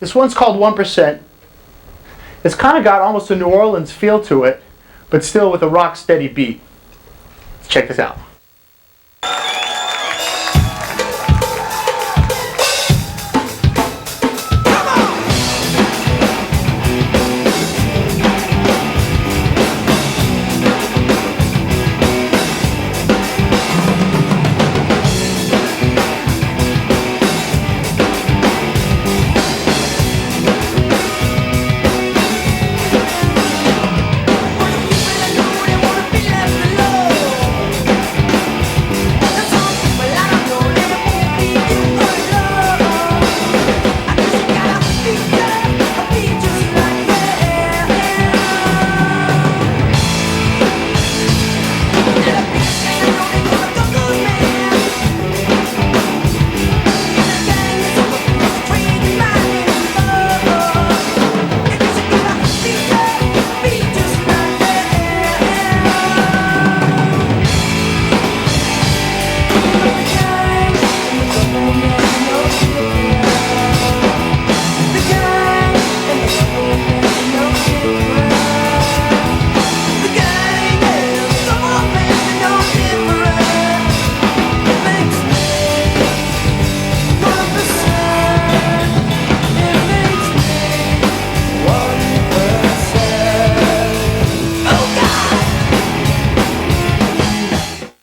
This one's called 1%. It's kind of got almost a New Orleans feel to it, but still with a rock steady beat. Let's check this out.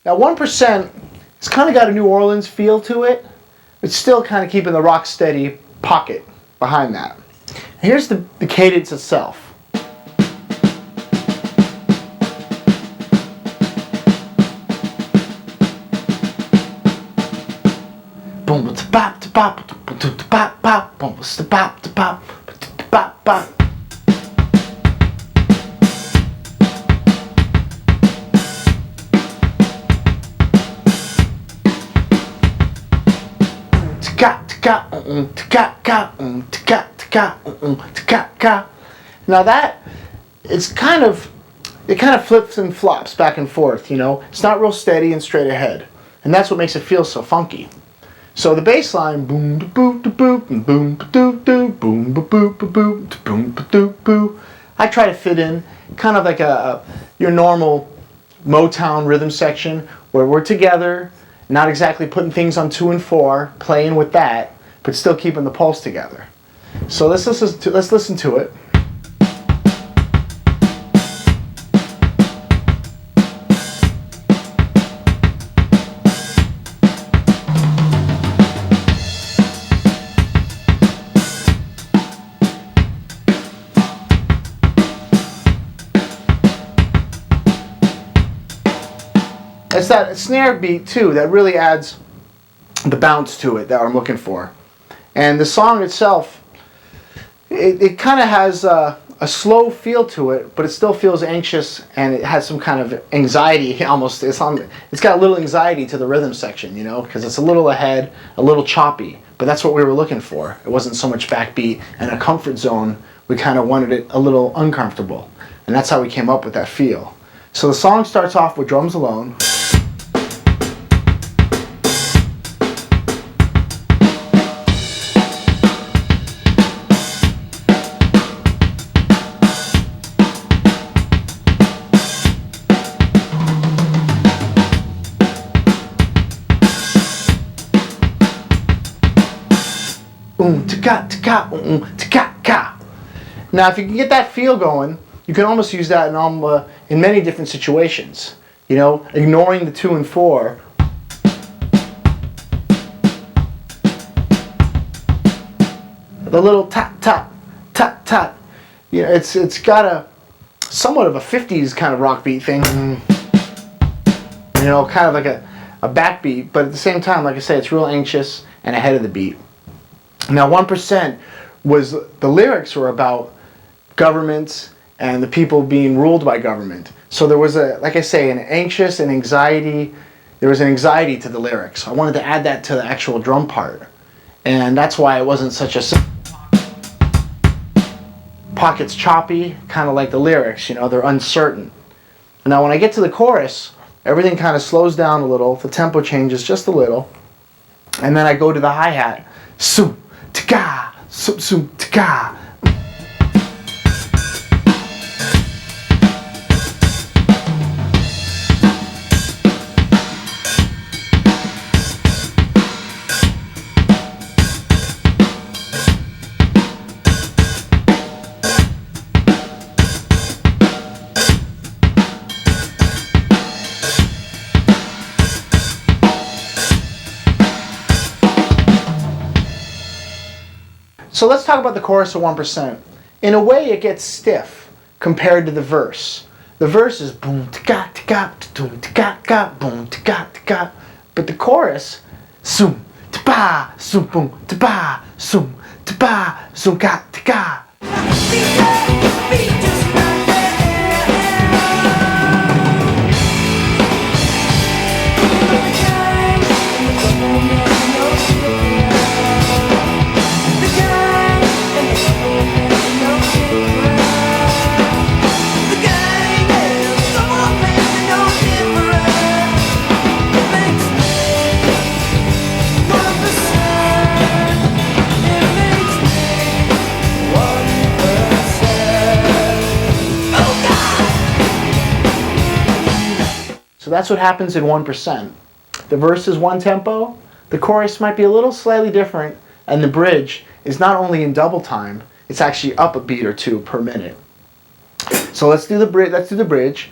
Now 1%, it's kind of got a New Orleans feel to it. It's still kind of keeping the rock steady pocket behind that. Here's the cadence itself. Boom, bop, bop, bop, bop, boom, bop, bop, bop, bop. Now that it kind of flips and flops back and forth, you know. It's not real steady and straight ahead, and that's what makes it feel so funky. So the bass line, boom da boo da boo, boom ba doo doo, boom ba boo ba boo, boom ba doo boo. I try to fit in kind of like your normal Motown rhythm section where we're together. Not exactly putting things on 2 and 4, playing with that, but still keeping the pulse together. So let's listen to it. It's that snare beat too that really adds the bounce to it that I'm looking for. And the song itself, it kind of has a slow feel to it, but it still feels anxious, and it has some kind of anxiety almost. It's got a little anxiety to the rhythm section, you know, because it's a little ahead, a little choppy, but that's what we were looking for. It wasn't so much backbeat and a comfort zone. We kind of wanted it a little uncomfortable, and that's how we came up with that feel. So the song starts off with drums alone. Now, if you can get that feel going, you can almost use that in many different situations. You know, ignoring the 2 and 4. The little tap tap tap tap. You know, it's got a somewhat of a 50s kind of rock beat thing. You know, kind of like a backbeat, but at the same time, like I say, it's real anxious and ahead of the beat. Now 1% was, the lyrics were about governments and the people being ruled by government. So there was like I say, an anxious and anxiety. There was an anxiety to the lyrics. I wanted to add that to the actual drum part. And that's why it wasn't such a simple pockets choppy, kind of like the lyrics, you know, they're uncertain. Now when I get to the chorus, everything kind of slows down a little, the tempo changes just a little, and then I go to the hi-hat. Sum, tika, sum, sum, tika. ta-ka. So let's talk about the chorus of 1%. In a way, it gets stiff compared to the verse. The verse is boom ta ka boom ta boom ta. But the chorus, zoom ta ba zoom boom ta ba zoom ga ta ka. So that's what happens in 1%. The verse is one tempo, the chorus might be a little slightly different, and the bridge is not only in double time, it's actually up a beat or two per minute. So let's do the bridge.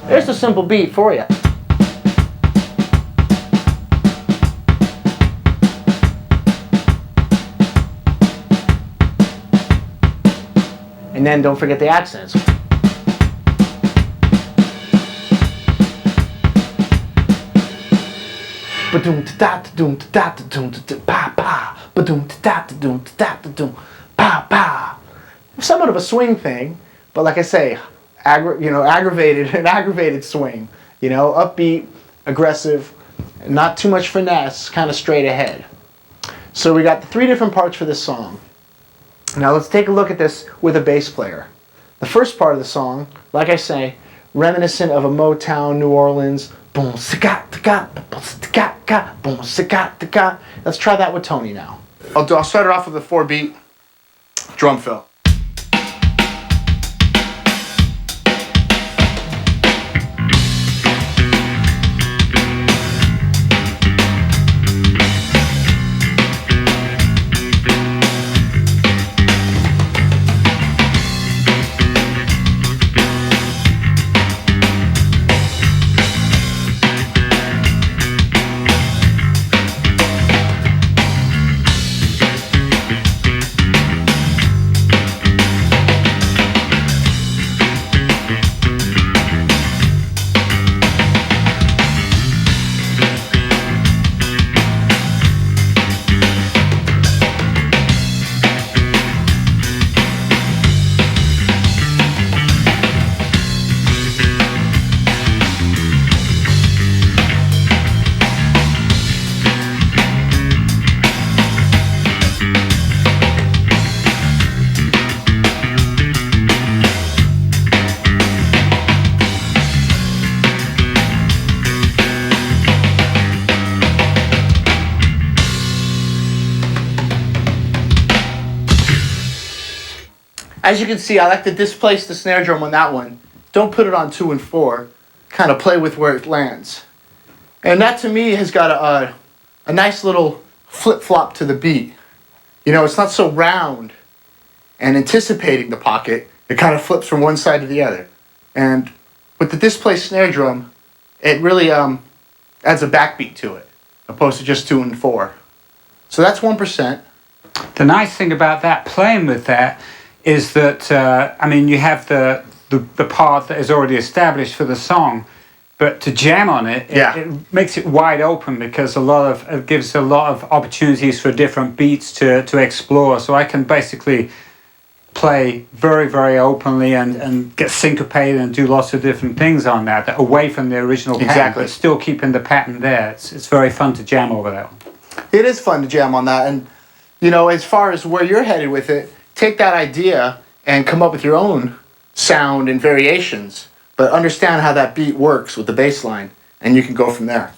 There's a simple beat for you. And then don't forget the accents. Ba-doom ta da da doom ta pa pa. Ba-doom ta da pa pa. Somewhat of a swing thing, but like I say, aggravated swing. Upbeat, aggressive, not too much finesse, kind of straight ahead. So we got the three different parts for this song. Now let's take a look at this with a bass player. The first part of the song, like I say, reminiscent of a Motown, New Orleans, boom sa ta boom sa ta. Let's try that with Tony now. I'll start it off with a 4-beat drum fill. As you can see, I like to displace the snare drum on that one. Don't put it on 2 and 4. Kind of play with where it lands. And that to me has got a nice little flip-flop to the beat. It's not so round and anticipating the pocket. It kind of flips from one side to the other. And with the displaced snare drum, it really adds a backbeat to it, opposed to just 2 and 4. So that's 1%. The nice thing about that, playing with that, is that, you have the part that is already established for the song, but to jam on it, it makes it wide open because it gives a lot of opportunities for different beats to explore. So I can basically play very, very openly and get syncopated and do lots of different things on that away from the original pattern, but still keeping the pattern there. It's very fun to jam over that one. It is fun to jam on that, and you know, as far as where you're headed with it, take that idea and come up with your own sound and variations, but understand how that beat works with the bass line, and you can go from there.